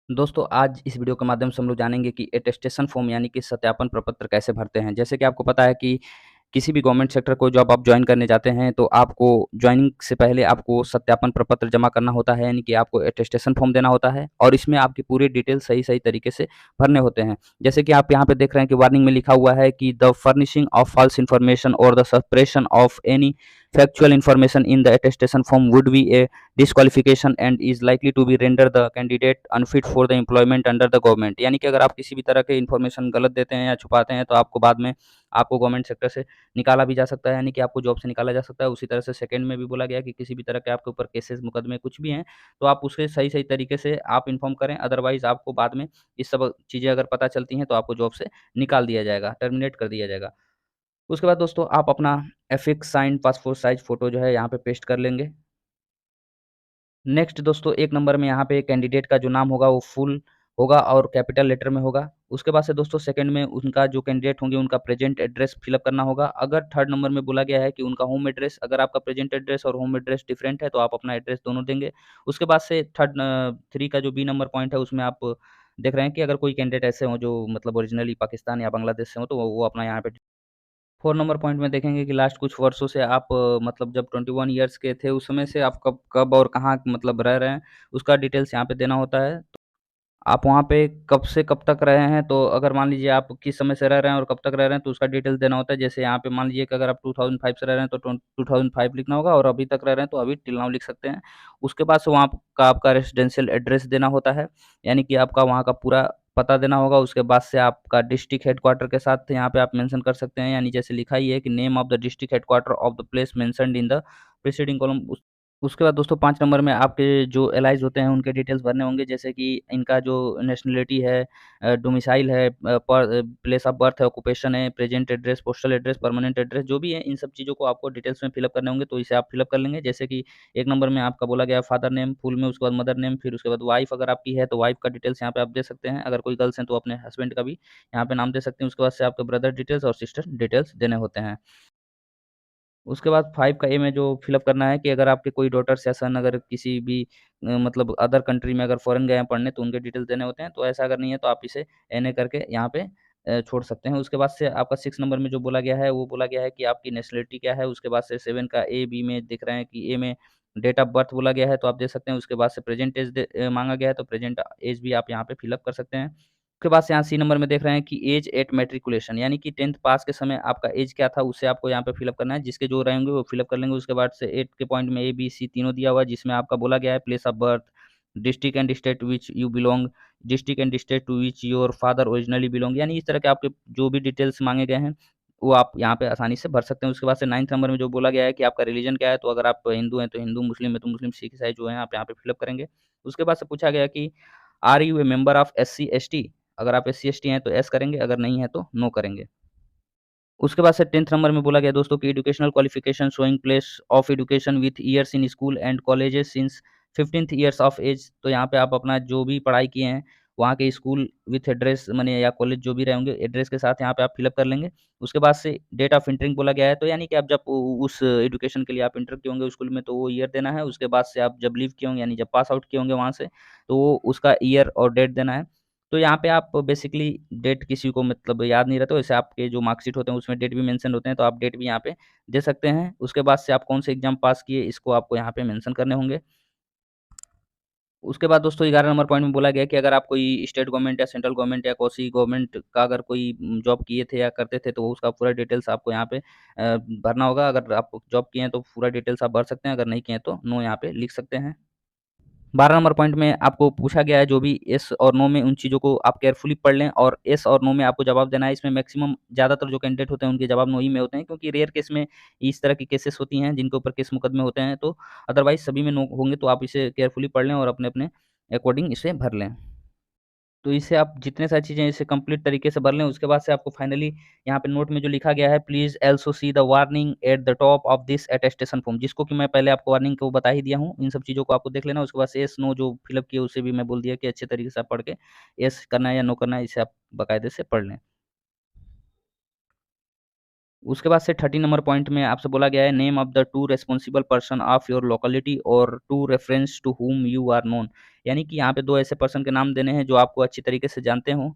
दोस्तों, आज इस वीडियो के माध्यम से हम लोग जानेंगे कि अटेस्टेशन फॉर्म यानी कि सत्यापन प्रपत्र कैसे भरते हैं। जैसे कि आपको पता है कि किसी भी गवर्नमेंट सेक्टर को जब आप जॉइन करने जाते हैं, तो आपको जॉइनिंग से पहले आपको सत्यापन प्रपत्र जमा करना होता है, यानी कि आपको अटेस्टेशन फॉर्म देना होता है और इसमें आपकी पूरी डिटेल सही-सही तरीके से भरने होते हैं। जैसे कि आप यहाँ पे देख रहे हैं कि वार्निंग में लिखा हुआ है कि the furnishing of false information और the suppression of any factual information in the attestation form would be a disqualification and is likely to be render the candidate unfit for the employment under the government। यानी कि अगर आप किसी भी तरह के information गलत देते हैं या छुपाते हैं, तो आपको बाद में आपको गवर्नमेंट सेक्टर से निकाला भी जा सकता है, यानी कि आपको जॉब से निकाला जा सकता है। उसी तरह से सेकंड में भी बोला गया कि किसी भी तरह के आपके ऊपर केसेस मुकदमे कुछ भी हैं, तो आप उसे सही-सही तरीके से आप इन्फॉर्म करें, अदरवाइज़ आपको बाद में ये सब चीज़ें अगर पता चलती हैं, तो आपको जॉब से निकाल दिया जाएगा, टर्मिनेट कर दिया जाएगा। उसके बाद दोस्तों आप अपना affix signed passport size photo जो है यहाँ पे पेस्ट कर लेंगे। नेक्स्ट दोस्तों 1 नंबर में यहाँ पे कैंडिडेट का जो नाम होगा वो फुल होगा और कैपिटल लेटर में होगा। उसके बाद से दोस्तों सेकंड में उनका जो कैंडिडेट होंगे उनका प्रेज़ेंट एड्रेस फ़िल अप करना होगा। अगर थर्ड नंबर में बोला गया है कि उनका होम एड्रेस, अगर आपका प्रेज़ेंट एड्रेस और होम एड्रेस डिफरेंट है तो आप अपना एड्रेस दोनों देंगे। उसके बाद से 3 का जो बी नंबर पॉइंट है उसमें आप देख रहे हैं कि अगर कोई कैंडिडेट ऐसे हों जो मतलब ओरिजिनली पाकिस्तान या बांग्लादेश से हों, तो वो अपना यहाँ पे 4 नंबर पॉइंट में देखेंगे कि लास्ट कुछ वर्षों से आप मतलब जब 21 इयर्स के थे उस समय से आप कब कब और कहाँ मतलब रह रहे हैं, उसका डिटेल्स यहाँ पे देना होता है। आप वहाँ पे कब से कब तक रहे हैं, तो अगर मान लीजिए आप किस समय से रह रहे हैं और कब तक रह रहे हैं, तो उसका डिटेल्स देना होता है। जैसे यहाँ पे मान लीजिए कि अगर आप 2005 से रह रहे हैं, तो 2005 लिखना होगा और अभी तक रह रहे हैं, तो अभी टिल नाउ लिख सकते हैं। उसके बाद से वहाँ का आपका रेजिडेंशियल एड्रेस देना होता है, यानी कि आपका वहाँ का पूरा पता देना होगा। उसके बाद से आपका डिस्ट्रिक्ट हेडक्वार्टर के साथ यहाँ पे आप मेंशन कर सकते हैं, यानी जैसे लिखा ही है कि name of the district headquarter of the place mentioned in the preceding column. उसके बाद दोस्तों 5 नंबर में आपके जो एलाइज़ होते हैं उनके डिटेल्स भरने होंगे, जैसे कि इनका जो नेशनैलिटी है, डोमिसाइल है, प्लेस ऑफ बर्थ है, ऑक्यूपेशन है, present address, postal address, permanent address जो भी है, इन सब चीज़ों को आपको डिटेल्स में फ़िल अप करने होंगे, तो इसे आप फ़िल अप कर लेंगे। जैसे कि 1 नंबर में आपका बोला गया है फादर नेम फुल में, उसके बाद मदर नेम, फिर उसके बाद वाइफ़ अगर आपकी है, तो वाइफ़ का डिटेल्स यहाँ पे आप दे सकते हैं। अगर कोई गर्ल्स हैं, तो अपने हस्बैंड का भी यहाँ पे नाम दे सकते हैं। उसके बाद से आपके ब्रदर डिटेल्स और सिस्टर डिटेल्स देने होते हैं। उसके बाद 5 का ए में जो फ़िलअप करना है कि अगर आपके कोई डॉटर्स या सन अगर किसी भी मतलब अदर कंट्री में अगर फ़ॉरेन गए हैं पढ़ने, तो उनके डिटेल्स देने होते हैं। तो ऐसा अगर नहीं है तो आप इसे एनए करके यहाँ पे छोड़ सकते हैं। उसके बाद से आपका 6 नंबर में जो बोला गया है वो बोला गया है कि आपकी नेशनैलिटी क्या है। उसके बाद से 7 का ए, बी में दिख रहे हैं कि ए में डेट ऑफ बर्थ बोला गया है तो आप दे सकते हैं। उसके बाद से प्रेज़ेंट एज माँगा गया है तो प्रेज़ेंट एज भी आप यहाँ पे फ़िलअप कर सकते हैं। उसके बाद से यहाँ सी नंबर में देख रहे हैं कि एज एट मैट्रिकुलेशन, यानी कि 10th पास के समय आपका एज क्या था, उसे आपको यहाँ पे फ़िलअप करना है। जिसके जो रहेंगे वो फ़िलअप कर लेंगे। उसके बाद से 8 के पॉइंट में ए, बी, सी तीनों दिया हुआ है, जिसमें आपका बोला गया है place of birth, district and state which you belong, district and state to which your father originally belong, यानी इस तरह के आपके जो भी डिटेल्स माँगे गए हैं, वो आप यहाँ पे आसानी से भर सकते हैं। उसके बाद से 9th नंबर में जो बोला गया है कि आपका रिलीजन क्या है, तो अगर आप हिंदू हैं तो हिंदू, मुस्लिम हैं तो मुस्लिम, सिख, ईसाई जो हैं आप यहाँ पे फ़िलअप करेंगे। उसके बाद से पूछा गया कि are you a member of SC ST? अगर आप एससी/एसटी हैं तो येस करेंगे, अगर नहीं है तो नो करेंगे। उसके बाद से 10th नंबर में बोला गया दोस्तों कि educational qualification showing place of education with years in school and colleges since 15th years of age, तो यहाँ पे आप अपना जो भी पढ़ाई किए हैं, वहाँ के स्कूल विथ एड्रेस माने या कॉलेज जो भी रहे होंगे, एड्रेस के साथ यहाँ पे आप फिल अप कर लेंगे। उसके बाद से डेट ऑफ एंटरिंग बोला गया है, तो यानी कि आप जब उ उस एजुकेशन के लिए आप एंटर किए होंगे स्कूल में, तो वो ईयर देना है। उसके बाद से आप जब लीव किए होंगे, यानी जब पास आउट किए होंगे वहाँ से, तो वो उसका ईयर और डेट देना है। तो यहाँ पे आप बेसिकली डेट किसी को मतलब याद नहीं रहता, वैसे आपके जो मार्कशीट होते हैं उसमें डेट भी मेंशन होते हैं, तो आप डेट भी यहाँ पे दे सकते हैं। उसके बाद से आप कौन से एग्ज़ाम पास किए इसको आपको यहाँ पे मेंशन करने होंगे। उसके बाद दोस्तों 11 नंबर पॉइंट में बोला गया है कि अगर आप कोई स्टेट गवर्नमेंट या सेंट्रल गवर्नमेंट या कोसी गवर्नमेंट का अगर कोई जॉब किए थे या करते थे, तो वो उसका पूरा डिटेल्स आपको यहाँ पे भरना होगा। अगर आप जॉब किए हैं तो पूरा डिटेल्स आप भर सकते हैं, अगर नहीं किए हैं तो नो यहाँ पे लिख सकते हैं। 12 नंबर पॉइंट में आपको पूछा गया है जो भी येस और नो में, उन चीज़ों को आप केयरफुली पढ़ लें और येस और नो में आपको जवाब देना है। इसमें मैक्सिमम ज़्यादातर जो कैंडिडेट होते हैं उनके जवाब नो ही में होते हैं, क्योंकि रेयर केस में इस तरह की केसेस होती हैं जिनके ऊपर केस मुकदमे होते हैं, तो अदरवाइज़ सभी में नो होंगे, तो आप इसे केयरफुली पढ़ लें और अपने-अपने अकॉर्डिंग इसे भर लें। तो इससे आप जितने सारी चीज़ें इसे कंप्लीट तरीके से भर लें, उसके बाद से आपको फाइनली यहाँ पे नोट में जो लिखा गया है, please also see the warning at the top of this attestation form, जिसको कि मैं पहले आपको वार्निंग को बता ही दिया हूँ। इन सब चीज़ों को आपको देख लेना। उसके बाद से येस, नो जो फिल अप किए उसे भी मैं बोल दिया कि अच्छे तरीके से आप पढ़ के येस करना है या नो करना है, इसे आप बाकायदे से पढ़ लें। उसके बाद से 30 नंबर पॉइंट में आपसे बोला गया है name of the two responsible person of your locality और two reference to whom you are known. यानी कि यहाँ पे 2 ऐसे पर्सन के नाम देने हैं जो आपको अच्छी तरीके से जानते हों।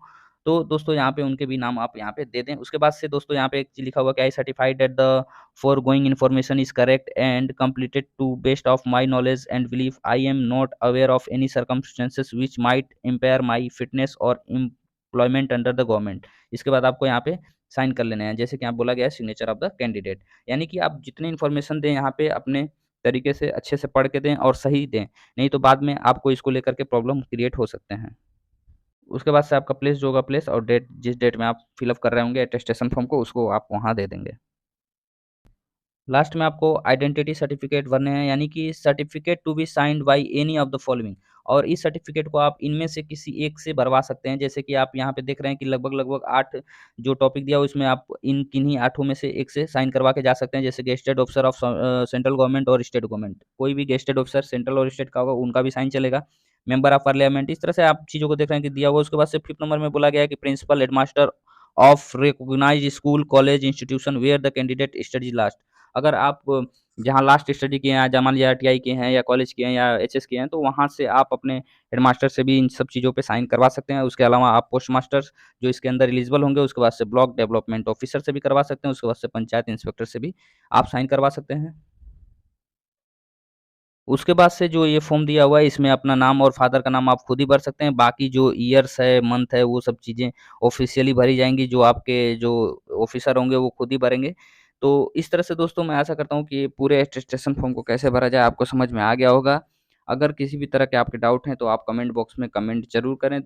तो दोस्तों यहाँ पे उनके भी नाम आप यहाँ पे दे दें। उसके बाद से दोस्तों यहाँ पे एक चीज़ लिखा हुआ है कि आई certified that the foregoing information is correct and completed to best of my knowledge and belief. I am not aware of any circumstances which might impair my fitness or employment under the government। इसके बाद आपको यहाँ पे sign कर लेने हैं, जैसे कि यहाँ बोला गया है सिग्नेचर ऑफ द कैंडिडेट। यानी कि आप जितनी इन्फॉर्मेशन दें यहाँ पे अपने तरीके से अच्छे से पढ़ के दें और सही दें, नहीं तो बाद में आपको इसको लेकर के प्रॉब्लम क्रिएट हो सकते हैं। उसके बाद से आपका प्लेस जो होगा प्लेस और डेट, जिस डेट में आप फिल अप कर रहे होंगे अटेस्टेशन फॉर्म को, उसको आप वहाँ दे देंगे। लास्ट में आपको आइडेंटिटी सर्टिफिकेट भरने हैं, यानी कि certificate to be signed by any of the following. और इस सर्टिफिकेट को आप इनमें से किसी एक से भरवा सकते हैं। जैसे कि आप यहाँ पे देख रहे हैं कि लगभग 8 जो टॉपिक दिया हुआ उसमें आप इन किन्हीं 8 में से एक से साइन करवा के जा सकते हैं। जैसे gazetted officer of central government और स्टेट गवर्नमेंट, कोई भी गेस्टेड ऑफिसर सेंट्रल और स्टेट का होगा उनका भी साइन चलेगा। मेंबर ऑफ पार्लियामेंट, इस तरह से आप चीज़ों को देख रहे हैं कि दिया हुआ। उसके बाद से 5th नंबर में बोला गया है कि principal headmaster of recognised school college institution where the candidate studies last. अगर आप जहाँ लास्ट स्टडी किए हैं, जहाँ मान लीजिए आईटीआई किए हैं या कॉलेज किए हैं या एचएस किए हैं, तो वहाँ से आप अपने हेडमास्टर से भी इन सब चीज़ों पे साइन करवा सकते हैं। उसके अलावा आप पोस्ट मास्टर जो इसके अंदर एलिजिबल होंगे, उसके बाद से ब्लॉक डेवलपमेंट ऑफिसर से भी करवा सकते हैं, उसके बाद से पंचायत इंस्पेक्टर से भी आप साइन करवा सकते हैं। उसके बाद से जो ये फॉर्म दिया हुआ है इसमें अपना नाम और फादर का नाम आप खुद ही भर सकते हैं। बाकी जो ईयर्स है, मंथ है, वो सब चीज़ें ऑफ़िशियली भरी जाएँगी, जो आपके जो ऑफ़िसर होंगे वो खुद ही भरेंगे। तो इस तरह से दोस्तों मैं आशा करता हूँ कि ये पूरे अटेस्टेशन फॉर्म को कैसे भरा जाए आपको समझ में आ गया होगा। अगर किसी भी तरह के आपके डाउट हैं तो आप कमेंट बॉक्स में कमेंट ज़रूर करें।